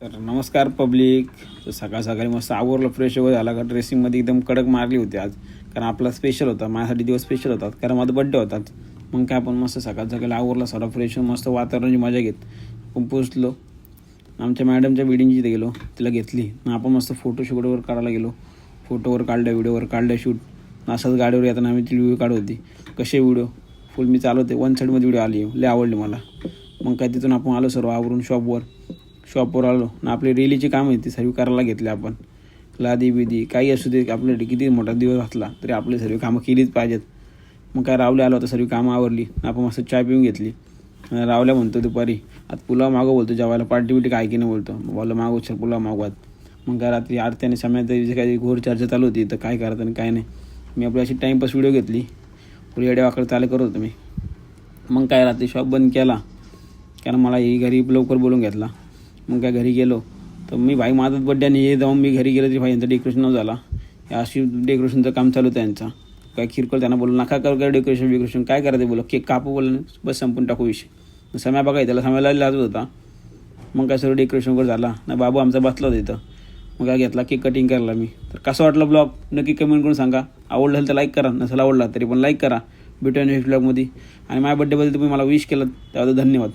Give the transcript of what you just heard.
तर नमस्कार पब्लिक. तर सकाळ सकाळी मस्त आवरलं, फ्रेश वगैरे झाला का, ड्रेसिंगमध्ये एकदम कडक मारली होती आज, कारण आपला स्पेशल होता, माझ्यासाठी दिवस स्पेशल होता, कारण माझा बड्डे होता. मग काय आपण मस्त सकाळ सकाळी आवरला, सारा फ्रेश मस्त वातावरणाची मजा घेत आपण पोचलो. आमच्या मॅडमच्या वेडिंगची तिथे गेलो, तिला घेतली ना, आपण मस्त फोटोशूटवर काढायला गेलो. फोटोवर काढल्या, व्हिडिओवर काढल्या शूट. असंच गाडीवर येताना आम्ही ती व्हिडिओ काढत होती. कसे व्हिडिओ फुल मी चालवते, वन साईडमध्ये व्हिडिओ आली, लय आवडली मला. मग काय तिथून आपण आलो सर्व आवरून शॉपवर आलो ना, आपली डेलीची कामं ती सर्व करायला घेतली आपण. लादी बिदी काही असू दे, आपल्यासाठी किती मोठा दिवस असला तरी आपली सर्व कामं केलीच पाहिजेत. मग काय रावल्या आलो, तर सर्व कामं आवरली. आपण मस्त चहा पिऊन घेतली. रावल्या म्हणतो दुपारी आता पुलाव मागव, बोलतो जेवायला पार्टी बिटी काय की नाही, बोलतो बोला मागव, चल पुलाव मागवात. मग काय रात्री आरती आणि समयात काही घोर चर्चा चालू होती, तर काय करत आणि काय नाही. मी आपली अशी टाईमपास व्हिडिओ घेतली, पुढे येड्या वाकडे चालू करत होतो मी. मग काय रात्री शॉप बंद केला, कारण मला ही घरी लवकर बोलून घेतला. मग काय घरी गेलो, तर मी भाई माझाच बड्डे आणि हे जाऊन मी घरी गेलो तरी भाई यांचं डेकोरेशन न झाला. अशी डेकोरेशनचं काम चालू होतं यांचा. काय किरकोळ त्यांना बोललो नका कर डेकोरेशन काय करायचं, बोला केक कापू, बोललं बस संपून टाकू विषय. समय बघाय त्याला समयाला लाजत होता. मग काय सर्व डेकोरेशन वगैरे झाला ना, बाबू आमचा बसला होता इथं. मग काय घेतला केक कटिंग करायला मी. तर कसं वाटलं ब्लॉग नक्की कमेंट करून सांगा. आवडलं तर लाईक करा, नसेल आवडला तरी पण लाईक करा. भेटूया नेक्स्ट ब्लॉगमध्ये. आणि माझ्या बड्डेबद्दल तुम्ही मला विश केलं त्याबद्दल धन्यवाद.